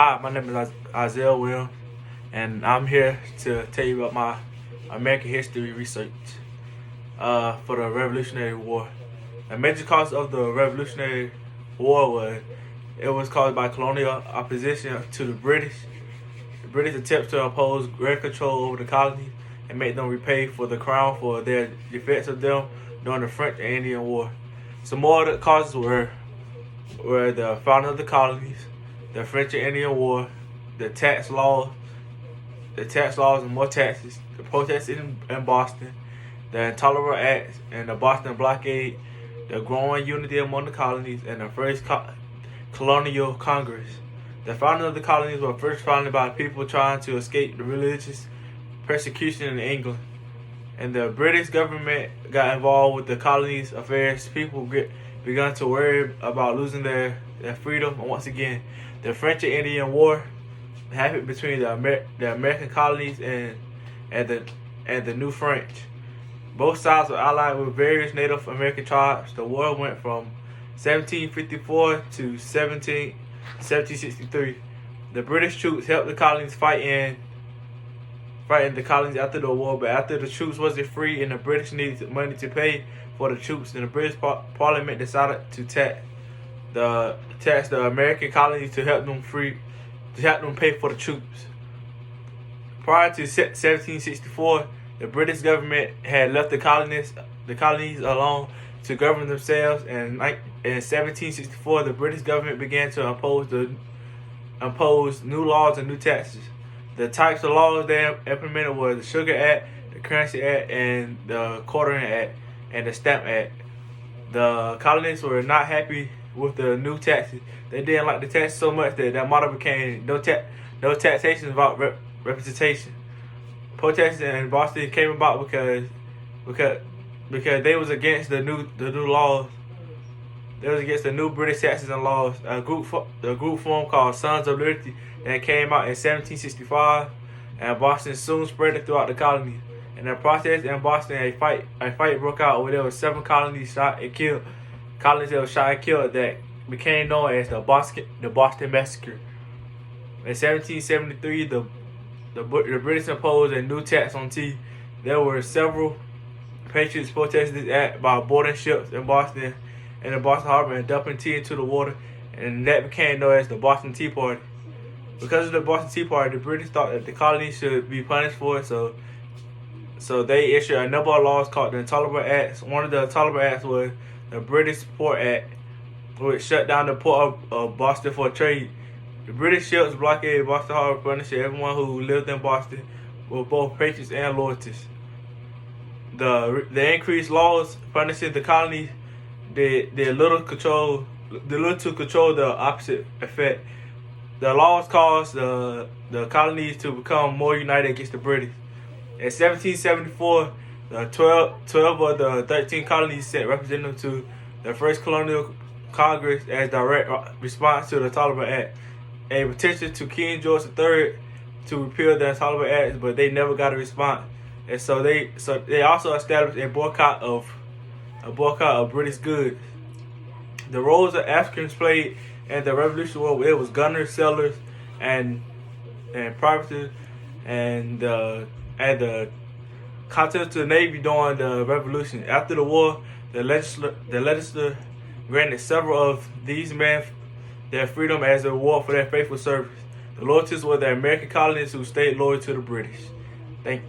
Hi, my name is Isaiah Williams, and I'm here to tell you about my American history research for the Revolutionary War. A major cause of the Revolutionary War was caused by colonial opposition to the British. The British attempts to impose greater control over the colonies and make them repay for the crown for their defense of them during the French and Indian War. Some more of the causes were the founding of the colonies, the French and Indian War, the tax laws and more taxes, the protests in Boston, the Intolerable Acts and the Boston Blockade, the growing unity among the colonies, and the first colonial Congress. The founding of the colonies were first founded by people trying to escape the religious persecution in England, and the British government got involved with the colonies' affairs. People began to worry about losing their freedom. And once again, the French and Indian War happened between the American colonies and the New French. Both sides were allied with various Native American tribes. The war went from 1754 to 1763. The British troops helped the colonies fighting the colonies after the war, but after the troops wasn't free and the British needed money to pay for the troops, then the British Parliament decided to tax the American colonies to help them pay for the troops. Prior to 1764, the British government had left the colonies alone to govern themselves, and in 1764, the British government began to impose new laws and new taxes. The types of laws they implemented were the Sugar Act, the Currency Act, and the Quartering Act, and the Stamp Act. The colonists were not happy with the new taxes. They didn't like the taxes so much that their motto became no taxation without representation. Protests in Boston came about because they was against the new laws. They was against the new British taxes and laws. The group formed called Sons of Liberty that came out in 1765, and Boston soon spread it throughout the colonies. In the process in Boston, a fight broke out where there were 7 colonies shot and killed. Colonies that were shot and killed that became known as the Boston Massacre. In 1773, the British imposed a new tax on tea. There were several patriots protested this act by boarding ships in Boston and the Boston Harbor and dumping tea into the water, and that became known as the Boston Tea Party. Because of the Boston Tea Party, the British thought that the colonies should be punished for it, so they issued a number of laws called the Intolerable Acts. One of the Intolerable Acts was the British Port Act, which shut down the port of Boston for trade. The British ships blockaded Boston Harbor, punishing everyone who lived in Boston with both patriots and loyalists. The increased laws punishing the colonies did little to control the opposite effect. The laws caused the colonies to become more united against the British. In 1774, the 12 of the 13 colonies sent representatives to the first colonial Congress as direct response to the Intolerable Act, a petition to King George III to repeal the Intolerable Acts, but they never got a response. And so they also established a boycott of British goods. The roles that Africans played in the Revolutionary War, it was gunners, sailors, and privateers, and the Continental Navy during the Revolution. After the war, the legislature granted several of these men their freedom as a reward for their faithful service. The loyalists were the American colonists who stayed loyal to the British. Thank you.